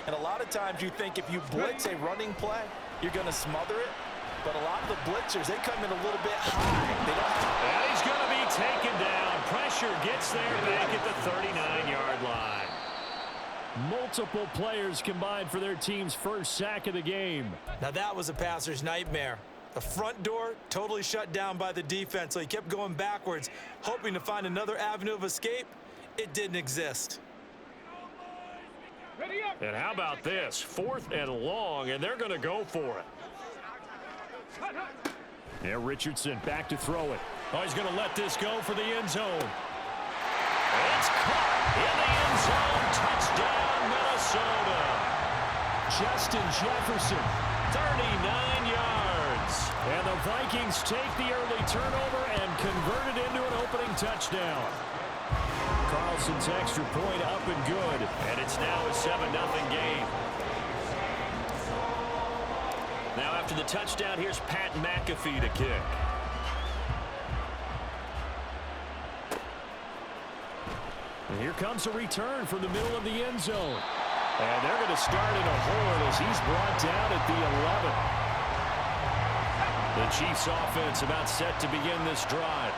And a lot of times you think if you blitz a running play, you're going to smother it. But a lot of the blitzers, they come in a little bit high. They don't have... And he's going to be taken down. Pressure gets there back at the 39-yard line. Multiple players combined for their team's first sack of the game. Now that was a passer's nightmare. The front door totally shut down by the defense, so he kept going backwards, hoping to find another avenue of escape. It didn't exist. And how about this? 4th and long, and they're going to go for it. Yeah, Richardson back to throw it. Oh, he's going to let this go for the end zone. It's caught in the end zone. Touchdown, Minnesota. Justin Jefferson. 39 yards. And the Vikings take the early turnover and convert it into an opening touchdown. Carlson's extra point up and good. And it's now a 7-0 game. Now after the touchdown, here's Pat McAfee to kick. And here comes a return from the middle of the end zone. And they're going to start in a hole as he's brought down at the 11. The Chiefs offense about set to begin this drive.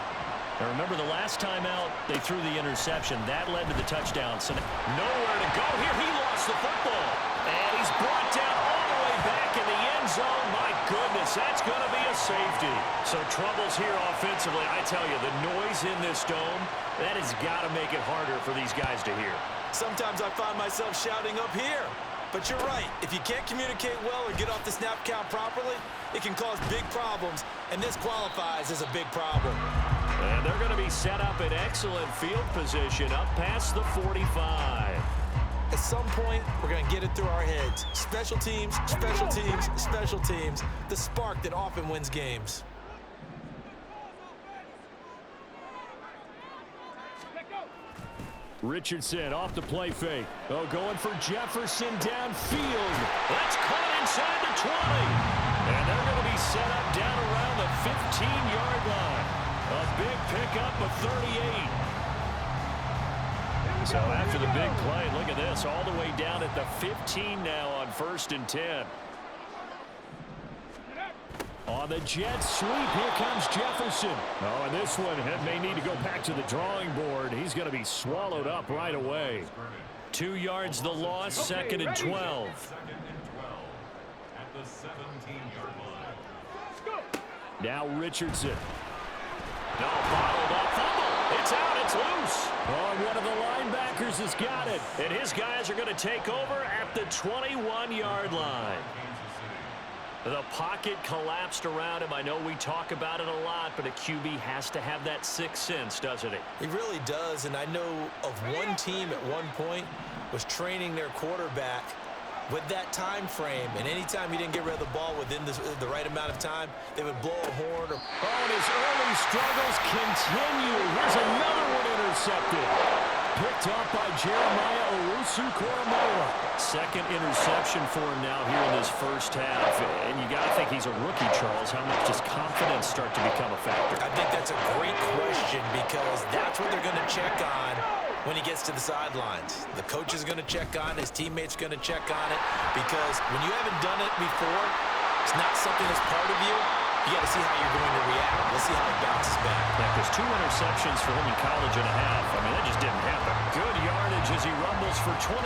Now remember, the last time out, they threw the interception. That led to the touchdown. So nowhere to go here. He lost the football. And he's brought down all the way back in the end zone. My goodness, that's going to be a safety. So troubles here offensively. I tell you, the noise in this dome, that has got to make it harder for these guys to hear. Sometimes I find myself shouting up here. But you're right. If you can't communicate well or get off the snap count properly, it can cause big problems. And this qualifies as a big problem. And they're going to be set up in excellent field position up past the 45. At some point, we're going to get it through our heads. Special teams, special teams, special teams. The spark that often wins games. Richardson off the play fake. Oh, going for Jefferson downfield. That's caught inside the 20. And they're going to be set up down around the 15-yard line. A big pickup of 38. So after the big play, look at this, all the way down at the 15 now on 1st and 10. On the jet sweep, here comes Jefferson. Oh, and this one may need to go back to the drawing board. He's going to be swallowed up right away. 2 yards the loss, 2nd and 12. At the 17-yard line. Now Richardson. No, bottled up, fumble. It's out, it's loose. Oh, and one of the linebackers has got it. And his guys are going to take over at the 21-yard line. The pocket collapsed around him. I know we talk about it a lot, but a QB has to have that sixth sense, doesn't he? He really does, and I know of one team at one point was training their quarterback with that time frame, and anytime he didn't get rid of the ball within the right amount of time, they would blow a horn. Oh, and his early struggles continue. Here's another one intercepted. Picked off by Jeremiah Owusu-Koramoah. Second interception for him now here in this first half. And you got to think he's a rookie, Charles. How much does confidence start to become a factor? I think that's a great question because that's what they're going to check on when he gets to the sidelines. The coach is going to check on it. His teammates are going to check on it because when you haven't done it before, it's not something that's part of you. You got to see how you're going to react. Let's see how he bounces back. Yeah, because 2 interceptions for him in college and a half. I mean, that just didn't happen. Good yardage as he rumbles for 24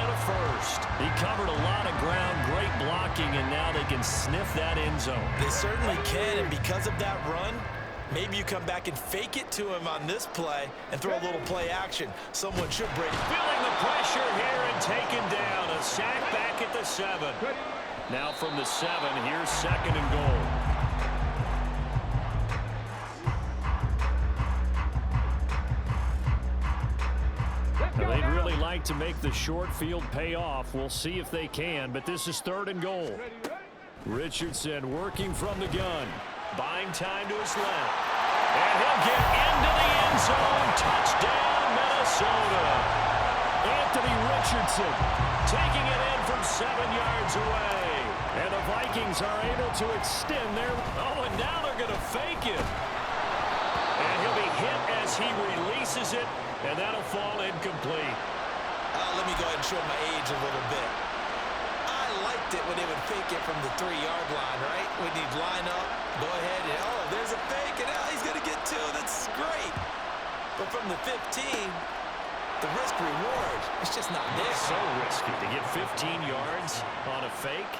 and a first. He covered a lot of ground, great blocking, and now they can sniff that end zone. They certainly can, and because of that run, maybe you come back and fake it to him on this play and throw a little play action. Someone should break. Feeling the pressure here and taken down. A sack back at the 7. Now from the 7, here's 2nd and goal. Now, they'd really like to make the short field pay off. We'll see if they can, but this is 3rd and goal. Richardson working from the gun. Buying time to his left. And he'll get into the end zone. Touchdown, Minnesota. Anthony Richardson taking it in from 7 yards away. And the Vikings are able to extend their... Oh, and now they're going to fake it. And he'll be hit as he releases it. And that'll fall incomplete. Let me go ahead and show my age a little bit. it when they would fake it from the 3-yard line, right? When he'd line up, go ahead, and oh, there's a fake, and now he's going to get 2. That's great. But from the 15, the risk-reward, it's just not there. So risky to get 15 yards on a fake.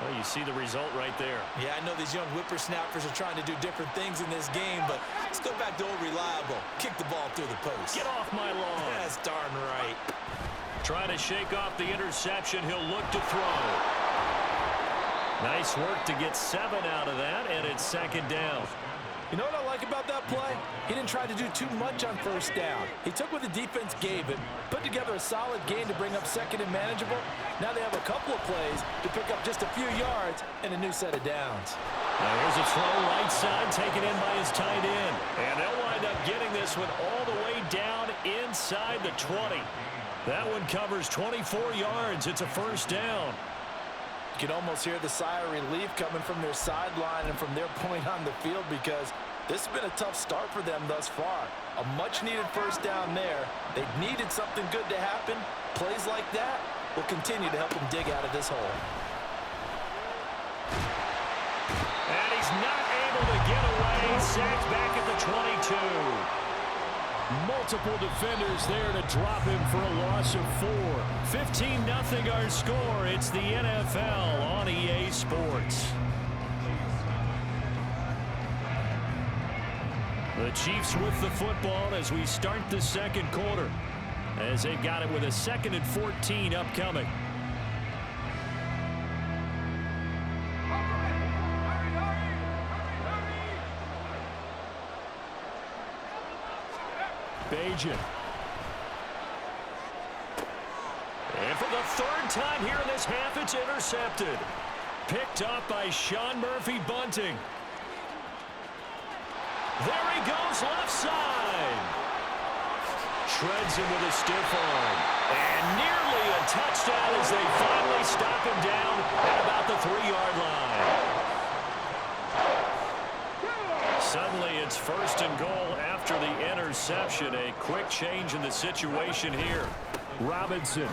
Well, you see the result right there. Yeah, I know these young whippersnappers are trying to do different things in this game, but let's go back to old reliable. Kick the ball through the post. Get off my lawn. That's darn right. Trying to shake off the interception. He'll look to throw. Nice work to get 7 out of that, and it's 2nd down. You know what I like about that play? He didn't try to do too much on 1st down. He took what the defense gave him, put together a solid game to bring up 2nd and manageable. Now they have a couple of plays to pick up just a few yards and a new set of downs. Now here's a throw right side taken in by his tight end. And they'll wind up getting this one all the way down inside the 20. That one covers 24 yards. It's a 1st down. You can almost hear the sigh of relief coming from their sideline and from their point on the field because this has been a tough start for them thus far. A much-needed 1st down there. They needed something good to happen. Plays like that will continue to help them dig out of this hole. And he's not able to get away. Sacked back at the 22. Multiple defenders there to drop him for a loss of 4. 15-0 our score. It's the NFL on EA Sports. The Chiefs with the football as we start the 2nd quarter. As they've got it with a 2nd and 14 upcoming. Bajan. And for the 3rd time here in this half, it's intercepted. Picked up by Sean Murphy-Bunting. There he goes, left side. Shreds him with a stiff arm. And nearly a touchdown as they finally stop him down at about the 3-yard line. Suddenly it's 1st and goal after the interception. A quick change in the situation here. Robinson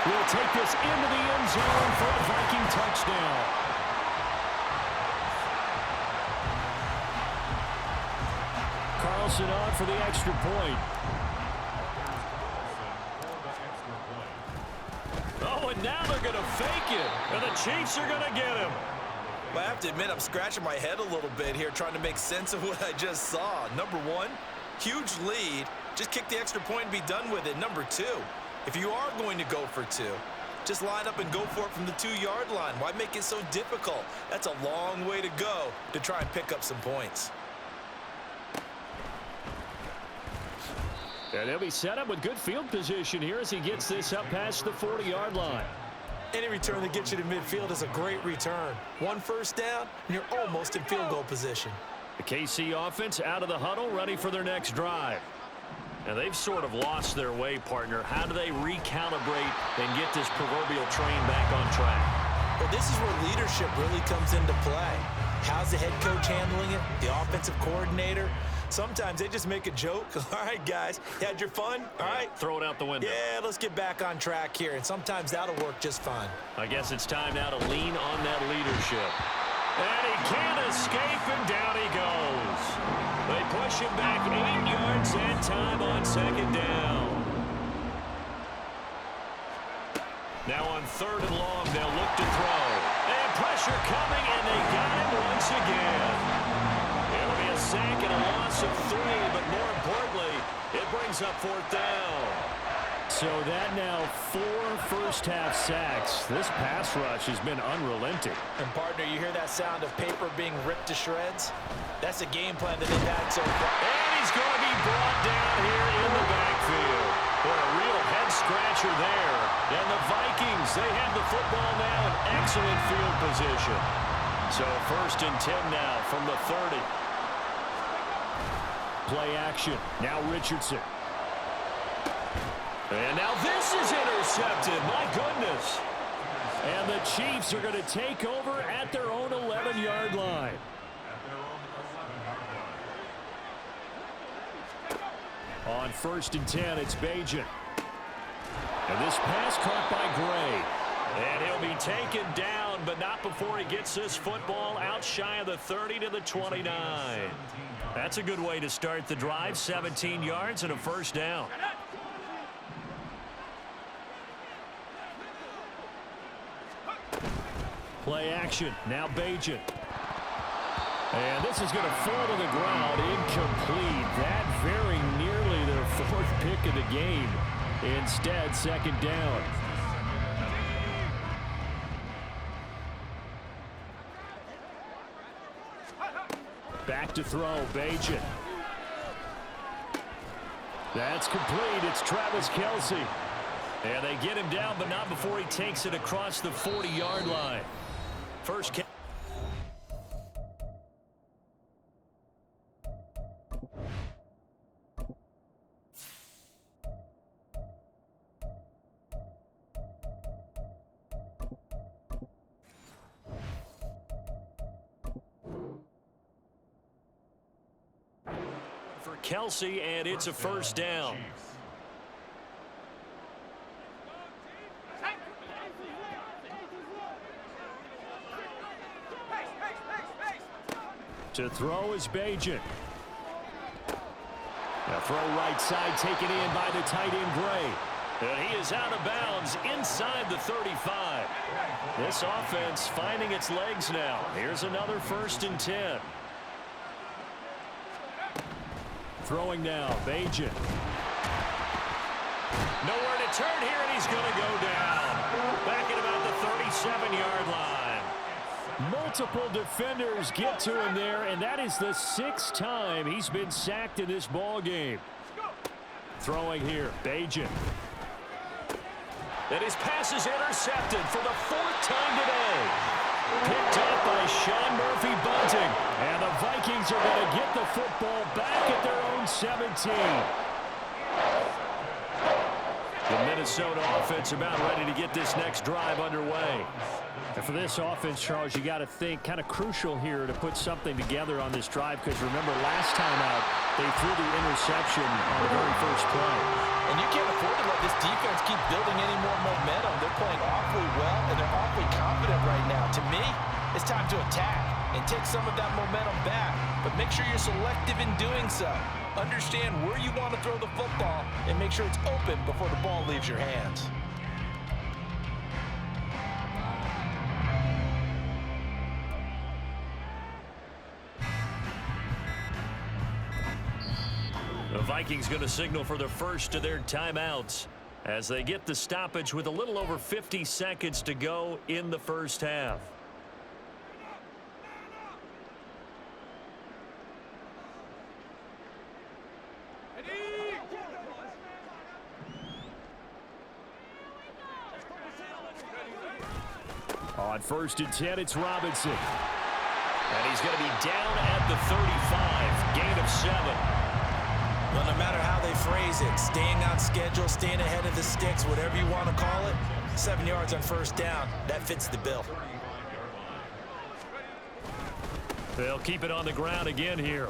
will take this into the end zone for a Viking touchdown. Carlson on for the extra point. Oh, and now they're going to fake it. And the Chiefs are going to get him. Well, I have to admit, I'm scratching my head a little bit here trying to make sense of what I just saw. Number 1, huge lead. Just kick the extra point and be done with it. Number 2, if you are going to go for 2, just line up and go for it from the 2-yard line. Why make it so difficult? That's a long way to go to try and pick up some points. And he'll be set up with good field position here as he gets this up past the 40-yard line. Any return that gets you to midfield is a great return. 1 1st down, and you're almost in field goal position. The KC offense out of the huddle, ready for their next drive. And they've sort of lost their way, partner. How do they recalibrate and get this proverbial train back on track? Well, this is where leadership really comes into play. How's the head coach handling it? The offensive coordinator? Sometimes they just make a joke. All right, guys, you had your fun? All right. Throw it out the window. Yeah, let's get back on track here, and sometimes that'll work just fine. I guess it's time now to lean on that leadership. And he can't escape, and down he goes. They push him back 8 yards and time on 2nd down. Now on 3rd and long, they'll look to throw. And pressure coming, and they got him once again. It'll be a sack and a loss of 3, but more importantly, it brings up 4th down. So that now 4 first-half sacks. This pass rush has been unrelenting. And, partner, you hear that sound of paper being ripped to shreds? That's the game plan that they've had so far. And he's going to be brought down here in the backfield. Boy, a real head-scratcher there. And the Vikings, they have the football now in excellent field position. So 1st and 10 now from the 30. Play action. Now Richardson. And now this is intercepted. My goodness. And the Chiefs are going to take over at their own 11-yard line. On 1st and 10, it's Bajan. And this pass caught by Gray. And he'll be taken down, but not before he gets this football out shy of the 30 to the 29. That's a good way to start the drive. 17 yards and a first down. Play action. Now Bajan. And this is going to fall to the ground. Incomplete. That very nearly their fourth pick of the game. Instead, second down. Back to throw. Bajan. That's complete. It's Travis Kelce. And they get him down, but not before he takes it across the 40-yard line. First catch. For Kelce, and it's a first down. To throw is Bajan. A throw right side taken in by the tight end Gray. And he is out of bounds inside the 35. This offense finding its legs now. Here's another 1st and 10. Throwing now, Bajan. Nowhere to turn here, and he's going to go down. Back at about the 37-yard line. Multiple defenders get to him there, and that is the 6th time he's been sacked in this ball game. Throwing here, Bajan. And his pass is intercepted for the 4th time today. Picked up by Sean Murphy-Bunting. And the Vikings are going to get the football back at their own 17. The Minnesota offense about ready to get this next drive underway. And for this offense, Charles, you got to think kind of crucial here to put something together on this drive, because remember last time out they threw the interception on the very first play. And you can't afford to let this defense keep building any more momentum. They're playing awfully well, and they're awfully confident right now. To me, it's time to attack and take some of that momentum back. But make sure you're selective in doing so. Understand where you want to throw the football and make sure it's open before the ball leaves your hands. The Vikings going to signal for the first of their timeouts as they get the stoppage with a little over 50 seconds to go in the first half. On 1st and 10, it's Robinson. And he's going to be down at the 35, gain of 7. Well, no matter how they phrase it, staying on schedule, staying ahead of the sticks, whatever you want to call it, 7 yards on 1st down, that fits the bill. They'll keep it on the ground again here.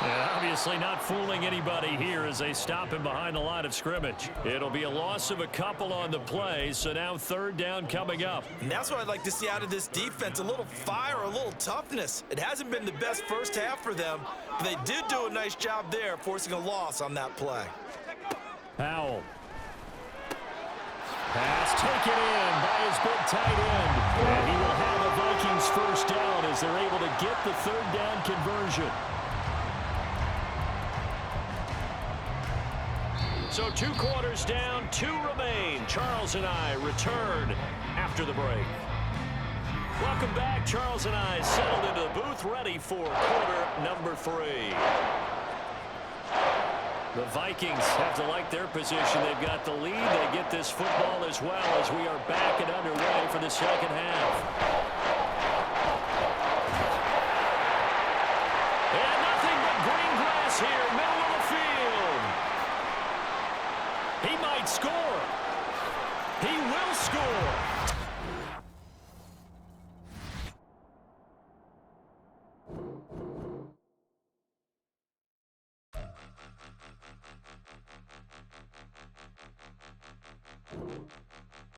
And obviously not fooling anybody here as they stop him behind the line of scrimmage. It'll be a loss of a couple on the play, so now 3rd down coming up. And that's what I'd like to see out of this defense, a little fire, a little toughness. It hasn't been the best first half for them, but they did do a nice job there, forcing a loss on that play. Powell. Pass taken in by his big tight end. And he will have the Vikings 1st down as they're able to get the 3rd down conversion. So 2 quarters down, 2 remain. Charles and I return after the break. Welcome back. Charles and I settled into the booth ready for quarter number 3. The Vikings have to like their position. They've got the lead. They get this football as well as we are back and underway for the second half. And nothing but green grass here, middle of the field. He might score. He will score.